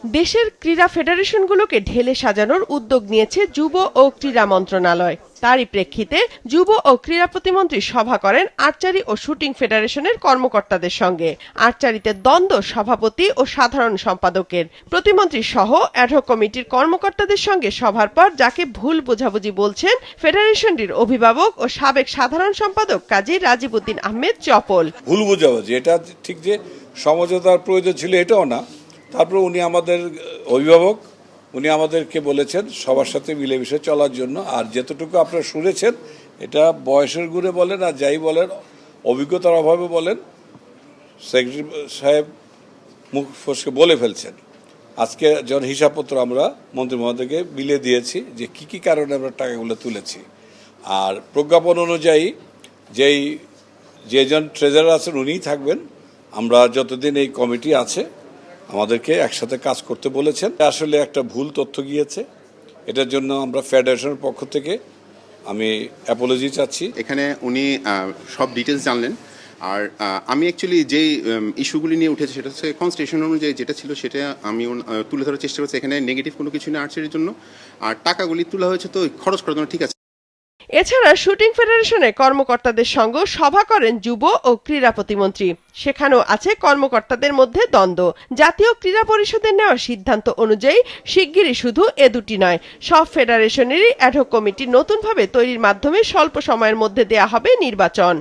দেশের ক্রীড়া ফেডারেশনগুলোকে ঢেলে সাজানোর উদ্যোগ নিয়েছে যুব ও ক্রীড়া মন্ত্রণালয়। তারই প্রেক্ষিতে যুব ও ক্রীড়া প্রতিমন্ত্রী সভা করেন আর্চারি ও শুটিং ফেডারেশনের কর্মকর্তাদের সঙ্গে। আর্চারিতে দ্বন্দ্ব সভাপতি ও সাধারণ সম্পাদকের। প্রতিমন্ত্রী সহ অ্যাডহক কমিটির কর্মকর্তাদের সঙ্গে সভার পর যাকে ভুল বোঝাবুঝি বলছেন ফেডারেশনটির অভিভাবক ও সাবেক সাধারণ সম্পাদক কাজী রাজীব উদ্দিন আহমেদ চপল। ভুল বোঝাবুঝি, এটা ঠিক যে সমঝোতার প্রয়োজন ছিল এটাও না। তারপর উনি আমাদের অভিভাবক, উনি আমাদেরকে বলেছেন সবার সাথে মিলেমিশে চলার জন্য। আর যতটুকু আপনারা শুনেছেন এটা বয়সের গুণে বলেন আর যাই বলেন, অভিজ্ঞতার অভাবে বলেন, সেক্রেটারি সাহেব মুখ ফসকে বলে ফেলছেন। আজকে যখন হিসাবপত্র আমরা মন্ত্রী মহোদয়কে বিলিয়ে দিয়েছি যে কি কি কারণে আমরা টাকাগুলো তুলেছি। আর প্রজ্ঞাপন অনুযায়ী যেজন ট্রেজারার আছেন উনিই থাকবেন। আমরা যতদিন এই কমিটি আছে আমাদেরকে একসাথে কাজ করতে বলেছেন। আসলে একটা ভুল তথ্য গিয়েছে, এটার জন্য আমরা ফেডারেশনের পক্ষ থেকে আমি অ্যাপোলজি চাচ্ছি। এখানে উনি সব ডিটেলস জানলেন। আর আমি অ্যাকচুয়ালি যেই ইস্যুগুলি নিয়ে উঠেছে সেটা হচ্ছে কনস্টিটিউশন অনুযায়ী যেটা ছিল সেটা আমি তুলে ধরার চেষ্টা করছি। এখানে নেগেটিভ কোনো কিছু নেই আর্চারির জন্য। আর টাকাগুলি তোলা হয়েছে তো খরচ করার জন্য, ঠিক আছে। এছাড়া শুটিং ফেডারেশনের কর্মকর্তাদের সঙ্গে সভা করেন যুব ও ক্রীড়া প্রতিমন্ত্রী। সেখানেও আছে কর্মকর্তাদের মধ্যে দ্বন্দ্ব। জাতীয় ক্রীড়া পরিষদের নেওয়া সিদ্ধান্ত অনুযায়ী শিগগিরই শুধু এ দুটি নয়, সব ফেডারেশনেরই অ্যাডহক কমিটি নতুনভাবে তৈরির মাধ্যমে স্বল্প সময়ের মধ্যে দেয়া হবে নির্বাচন।